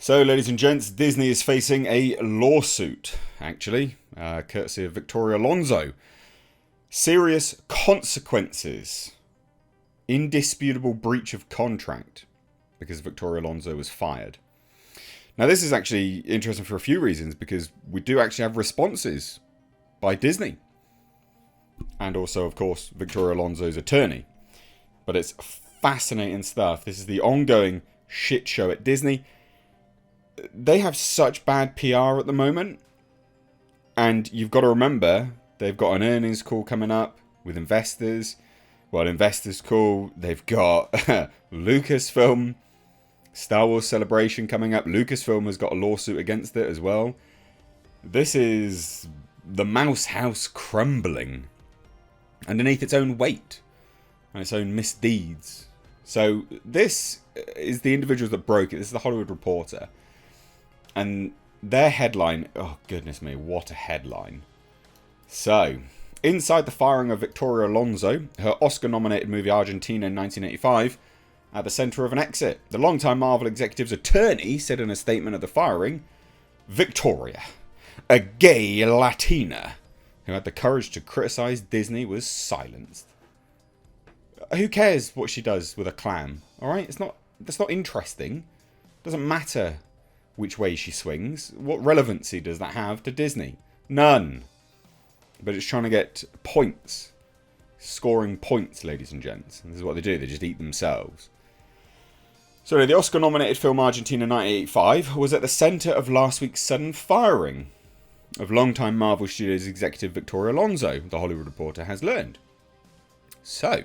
So, ladies and gents, Disney is facing a lawsuit, actually, courtesy of Victoria Alonso. Serious consequences. Indisputable breach of contract, because Victoria Alonso was fired. Now, this is actually interesting for a few reasons, because we do actually have responses by Disney. And also, of course, Victoria Alonso's attorney. But it's fascinating stuff. This is the ongoing shit show at Disney. They have such bad PR at the moment. And you've got to remember, they've got an earnings call coming up with investors. Well, investors call. They've got Lucasfilm, Star Wars Celebration coming up. Lucasfilm has got a lawsuit against it as well. This is the mouse house crumbling underneath its own weight and its own misdeeds. So this is the individuals that broke it. This is the Hollywood Reporter. And their headline, oh goodness me, what a headline. So, inside the firing of Victoria Alonso, her Oscar-nominated movie Argentina in 1985, at the centre of an exit. The longtime Marvel executive's attorney said in a statement of the firing, Victoria, a gay Latina who had the courage to criticise Disney, was silenced. Who cares what she does with a clam? Alright? That's not interesting. Doesn't matter which way she swings. What relevancy does that have to Disney? None. But it's trying to get points. Scoring points, ladies and gents. And this is what they do. They just eat themselves. So the Oscar-nominated film Argentina 1985 was at the centre of last week's sudden firing of longtime Marvel Studios executive Victoria Alonso, the Hollywood Reporter has learned. So,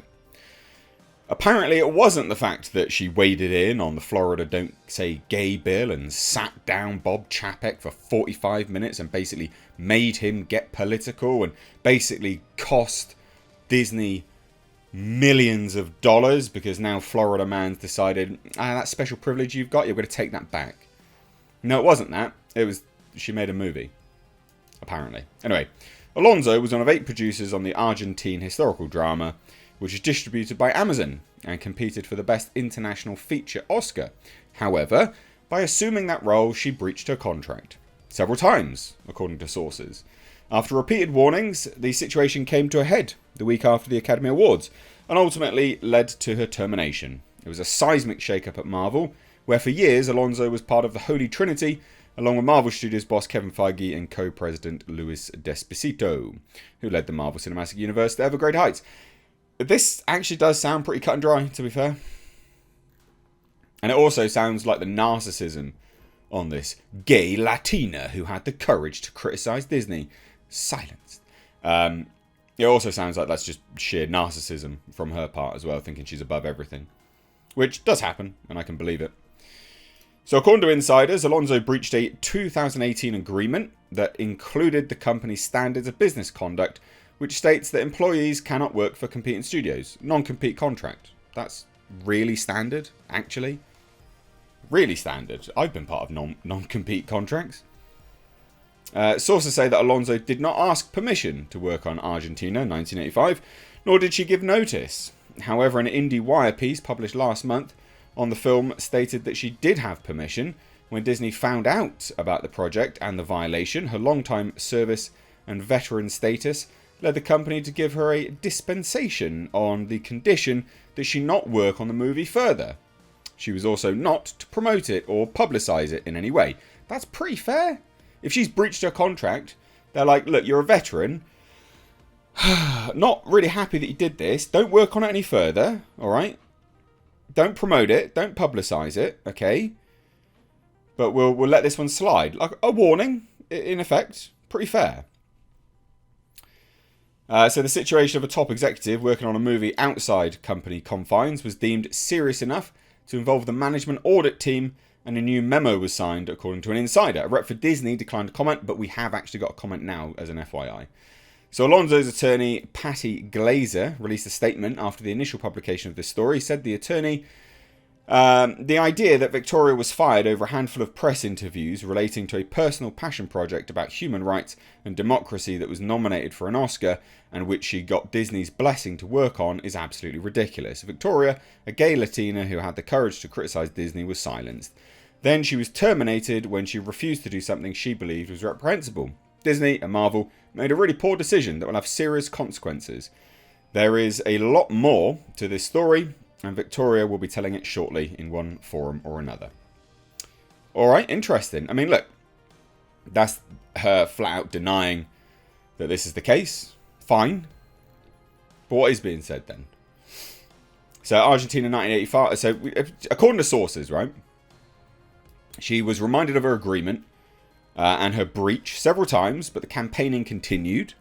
apparently it wasn't the fact that she waded in on the Florida Don't Say Gay bill and sat down Bob Chapek for 45 minutes and basically made him get political and basically cost Disney millions of dollars because now Florida man's decided, that special privilege you've got, you're going to take that back. No, it wasn't that. It was, she made a movie. Apparently. Anyway, Alonso was one of 8 producers on the Argentine historical drama, which is distributed by Amazon and competed for the Best International Feature Oscar. However, by assuming that role, she breached her contract. Several times, according to sources. After repeated warnings, the situation came to a head the week after the Academy Awards, and ultimately led to her termination. It was a seismic shake-up at Marvel, where for years Alonso was part of the Holy Trinity, along with Marvel Studios boss Kevin Feige and co-president Luis Despacito, who led the Marvel Cinematic Universe to ever great heights. This actually does sound pretty cut and dry, to be fair. And it also sounds like the narcissism on this gay Latina who had the courage to criticise Disney. Silenced. It also sounds like that's just sheer narcissism from her part as well, thinking she's above everything. Which does happen, and I can believe it. So according to insiders, Alonso breached a 2018 agreement that included the company's standards of business conduct, which states that employees cannot work for competing studios. Non-compete contract. That's really standard, actually. Really standard. I've been part of non-compete contracts. Sources say that Alonso did not ask permission to work on Argentina 1985, nor did she give notice. However, an IndieWire piece published last month on the film stated that she did have permission. When Disney found out about the project and the violation, her long-time service and veteran status led the company to give her a dispensation on the condition that she not work on the movie further. She was also not to promote it or publicise it in any way. That's pretty fair. If she's breached her contract, they're like, look, you're a veteran. Not really happy that you did this. Don't work on it any further, alright? Don't promote it. Don't publicise it, okay? But we'll let this one slide. Like a warning, in effect. Pretty fair. So the situation of a top executive working on a movie outside company confines was deemed serious enough to involve the management audit team, and a new memo was signed, according to an insider. A rep for Disney declined to comment, but we have actually got a comment now as an FYI. So Alonso's attorney, Patty Glazer, released a statement after the initial publication of this story. Said the attorney, the idea that Victoria was fired over a handful of press interviews relating to a personal passion project about human rights and democracy that was nominated for an Oscar and which she got Disney's blessing to work on is absolutely ridiculous. Victoria, a gay Latina who had the courage to criticise Disney, was silenced. Then she was terminated when she refused to do something she believed was reprehensible. Disney and Marvel made a really poor decision that will have serious consequences. There is a lot more to this story, and Victoria will be telling it shortly in one forum or another. Alright, interesting. I mean, look, that's her flat out denying that this is the case. Fine. But what is being said then? So, Argentina 1985. So, according to sources, right? She was reminded of her agreement and her breach several times, but the campaigning continued.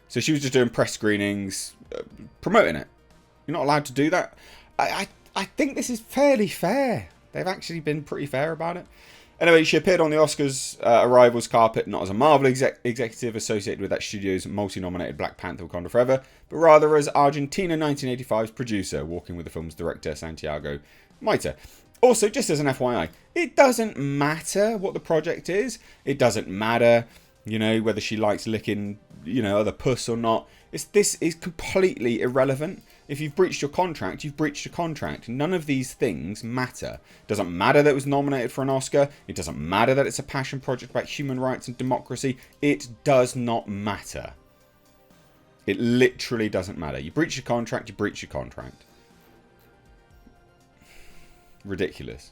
So, she was just doing press screenings, promoting it. You're not allowed to do that. I think this is fairly fair. They've actually been pretty fair about it. Anyway, she appeared on the Oscars arrivals carpet not as a Marvel executive associated with that studio's multi-nominated Black Panther Wakanda Forever, but rather as Argentina 1985's producer, walking with the film's director, Santiago Maita. Also, just as an FYI, it doesn't matter what the project is. It doesn't matter, whether she likes licking, other puss or not. This is completely irrelevant. If you've breached your contract, you've breached your contract. None of these things matter. It doesn't matter that it was nominated for an Oscar. It doesn't matter that it's a passion project about human rights and democracy. It does not matter. It literally doesn't matter. You breach your contract, you breach your contract. Ridiculous.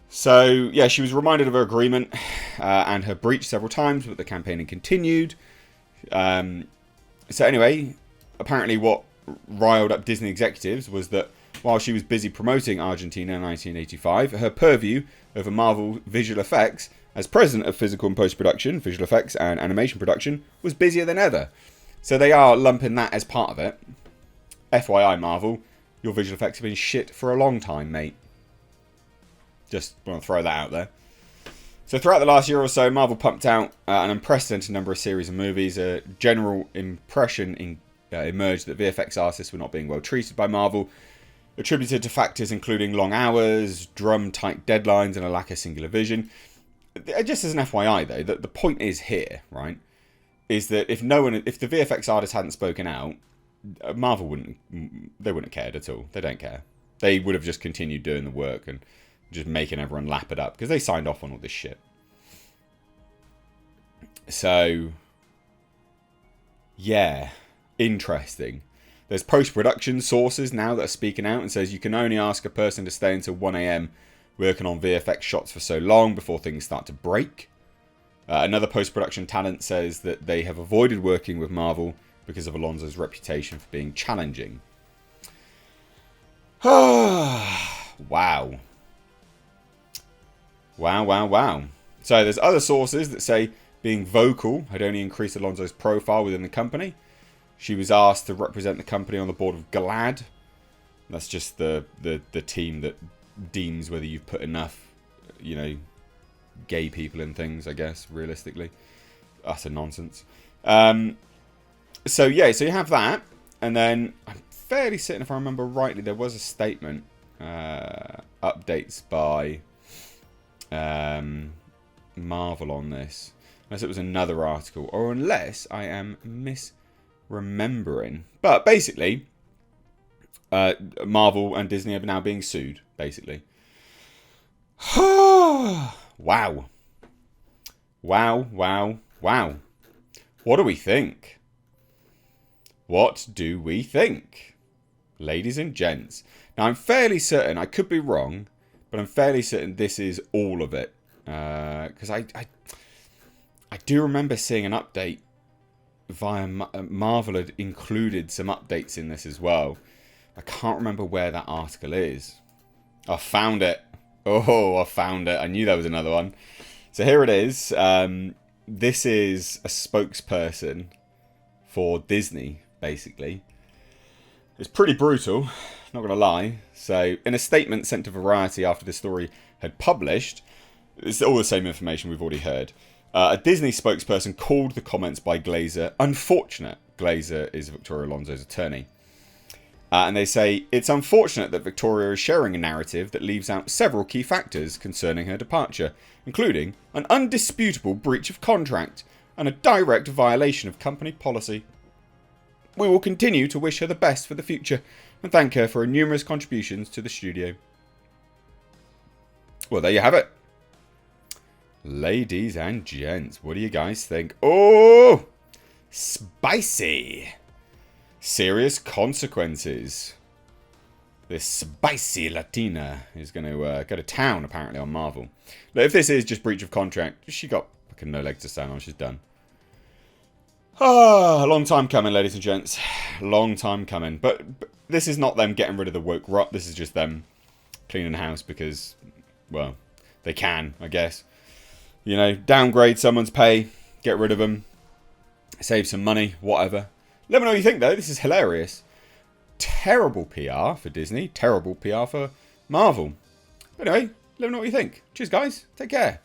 So, yeah, she was reminded of her agreement and her breach several times, but the campaigning continued. So anyway, apparently what riled up Disney executives was that while she was busy promoting Argentina in 1985, her purview over Marvel visual effects as president of physical and post-production, visual effects and animation production, was busier than ever. So they are lumping that as part of it. FYI, Marvel, your visual effects have been shit for a long time, mate. Just want to throw that out there. So throughout the last year or so, Marvel pumped out an unprecedented number of series and movies. A general impression emerged that VFX artists were not being well treated by Marvel, attributed to factors including long hours, drum-tight deadlines, and a lack of singular vision. Just as an FYI, though, that the point is here, right, is that if the VFX artists hadn't spoken out, Marvel wouldn't have cared at all. They don't care. They would have just continued doing the work and just making everyone lap it up because they signed off on all this shit. So, yeah, interesting. There's post-production sources now that are speaking out and says you can only ask a person to stay until 1 a.m. working on VFX shots for so long before things start to break. Another post-production talent says that they have avoided working with Marvel because of Alonso's reputation for being challenging. Wow. Wow. So there's other sources that say being vocal had only increased Alonso's profile within the company. She was asked to represent the company on the board of GLAAD. That's just the team that deems whether you've put enough, gay people in things, I guess, realistically. Utter nonsense. So you have that. And then I'm fairly certain, if I remember rightly, there was a statement, updates by Marvel on this. Unless it was another article. Or unless I am misremembering. But basically, Marvel and Disney are now being sued, basically. Wow. What do we think? What do we think? Ladies and gents. Now, I'm fairly certain, I could be wrong, but I'm fairly certain this is all of it. Because I do remember seeing an update via Marvel had included some updates in this as well. I can't remember where that article is. I found it. Oh, I found it. I knew there was another one. So here it is. This is a spokesperson for Disney, basically. It's pretty brutal, not going to lie. So, in a statement sent to Variety after the story had published, it's all the same information we've already heard. A Disney spokesperson called the comments by Glazer unfortunate. Glazer is Victoria Alonso's attorney. And they say, it's unfortunate that Victoria is sharing a narrative that leaves out several key factors concerning her departure, including an undisputable breach of contract and a direct violation of company policy. We will continue to wish her the best for the future and thank her for her numerous contributions to the studio. Well, there you have it. Ladies and gents, what do you guys think? Oh, spicy. Serious consequences. This spicy Latina is going to go to town, apparently, on Marvel. But if this is just breach of contract, she got fucking no legs to stand on. She's done. Ah, a long time coming, ladies and gents. Long time coming. But this is not them getting rid of the woke rot. This is just them cleaning house because, well, they can, I guess. You know, downgrade someone's pay, get rid of them, save some money, whatever. Let me know what you think, though. This is hilarious. Terrible PR for Disney. Terrible PR for Marvel. Anyway, let me know what you think. Cheers, guys. Take care.